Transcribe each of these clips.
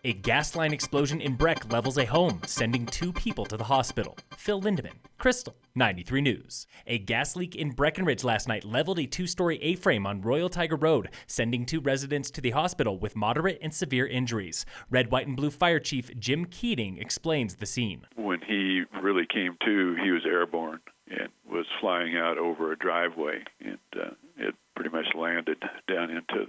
A gas line explosion in Breck levels a home, sending 2 people to the hospital. Phil Lindeman, Krystal, 93 News. A gas leak in Breckenridge last night leveled a 2-story A-frame on Royal Tiger Road, sending 2 residents to the hospital with moderate and severe injuries. Red, White, and Blue Fire Chief Jim Keating explains the scene. When he really came to, he was airborne and was flying out over a driveway, and it pretty much landed down into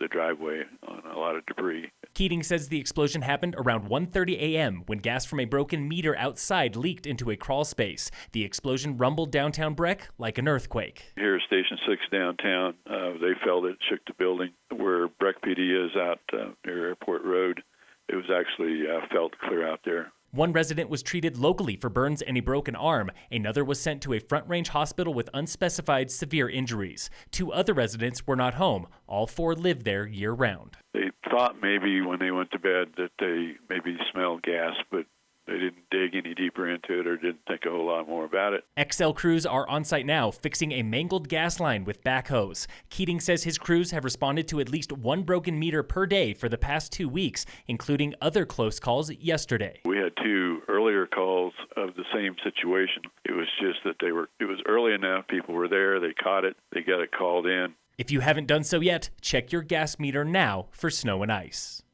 the driveway on a lot of debris. Keating says the explosion happened around 1:30 a.m. when gas from a broken meter outside leaked into a crawl space. The explosion rumbled downtown Breck like an earthquake. Here at Station 6 downtown, they felt it shook the building. Where Breck PD is out near Airport Road, it was actually felt clear out there. One resident was treated locally for burns and a broken arm. Another was sent to a Front Range hospital with unspecified severe injuries. 2 other residents were not home. All 4 lived there year-round. They thought maybe when they went to bed that they maybe smelled gas, but they didn't dig any deeper into it or didn't think a whole lot more about it. XL crews are on site now fixing a mangled gas line with backhoes. Keating says his crews have responded to at least 1 broken meter per day for the past 2 weeks, including other close calls yesterday. We had 2 earlier calls of the same situation. It was just that it was early enough, people were there, they caught it, they got it called in. If you haven't done so yet, check your gas meter now for snow and ice.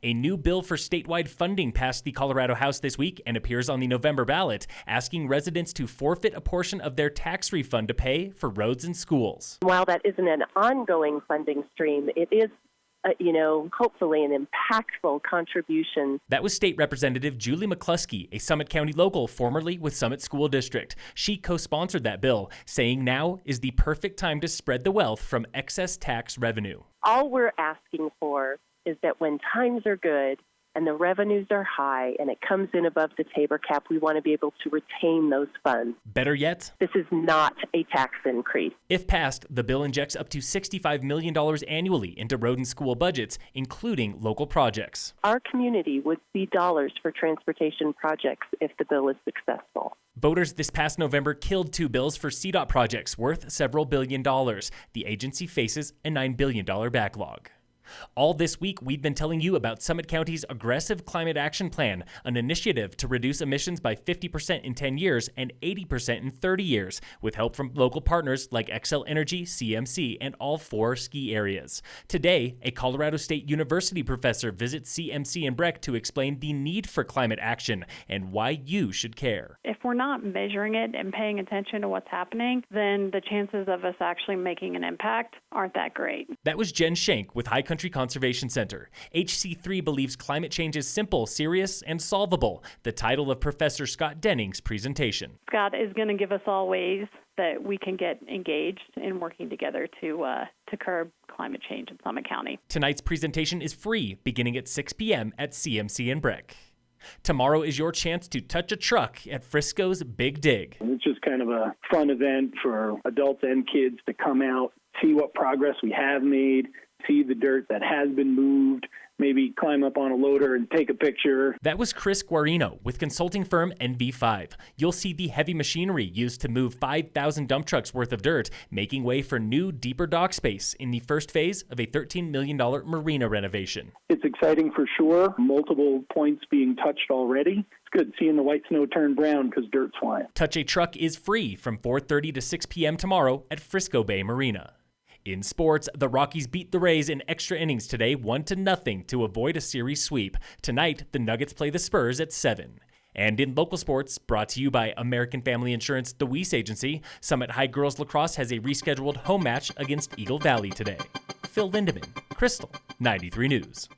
A new bill for statewide funding passed the Colorado House this week and appears on the November ballot, asking residents to forfeit a portion of their tax refund to pay for roads and schools. While that isn't an ongoing funding stream, it is, hopefully an impactful contribution. That was State Representative Julie McCluskie, a Summit County local formerly with Summit School District. She co-sponsored that bill, saying now is the perfect time to spread the wealth from excess tax revenue. All we're asking for is that when times are good and the revenues are high and it comes in above the Tabor cap, we want to be able to retain those funds. Better yet, this is not a tax increase. If passed, the bill injects up to $65 million annually into road and school budgets, including local projects. Our community would see dollars for transportation projects if the bill is successful. Voters this past November killed 2 bills for CDOT projects worth several $billion. The agency faces a $9 billion backlog. All this week, we've been telling you about Summit County's Aggressive Climate Action Plan, an initiative to reduce emissions by 50% in 10 years and 80% in 30 years, with help from local partners like Xcel Energy, CMC, and all 4 ski areas. Today, a Colorado State University professor visits CMC and Breck to explain the need for climate action and why you should care. If we're not measuring it and paying attention to what's happening, then the chances of us actually making an impact aren't that great. That was Jen Schenk with High Country Conservation Center. HC3 believes climate change is simple, serious, and solvable, the title of Professor Scott Denning's presentation. Scott is going to give us all ways that we can get engaged in working together to curb climate change in Summit County. Tonight's presentation is free, beginning at 6 p.m. at CMC and Breck. Tomorrow is your chance to touch a truck at Frisco's Big Dig. It's just kind of a fun event for adults and kids to come out, see what progress we have made, see the dirt that has been moved, maybe climb up on a loader and take a picture. That was Chris Guarino with consulting firm NV5. You'll see the heavy machinery used to move 5,000 dump trucks worth of dirt, making way for new, deeper dock space in the first phase of a $13 million marina renovation. It's exciting for sure. Multiple points being touched already. It's good seeing the white snow turn brown because dirt's flying. Touch a Truck is free from 4:30 to 6 p.m. tomorrow at Frisco Bay Marina. In sports, the Rockies beat the Rays in extra innings today 1-0 to avoid a series sweep. Tonight, the Nuggets play the Spurs at 7. And in local sports, brought to you by American Family Insurance, the Weiss Agency, Summit High Girls Lacrosse has a rescheduled home match against Eagle Valley today. Phil Lindeman, Krystal, 93 News.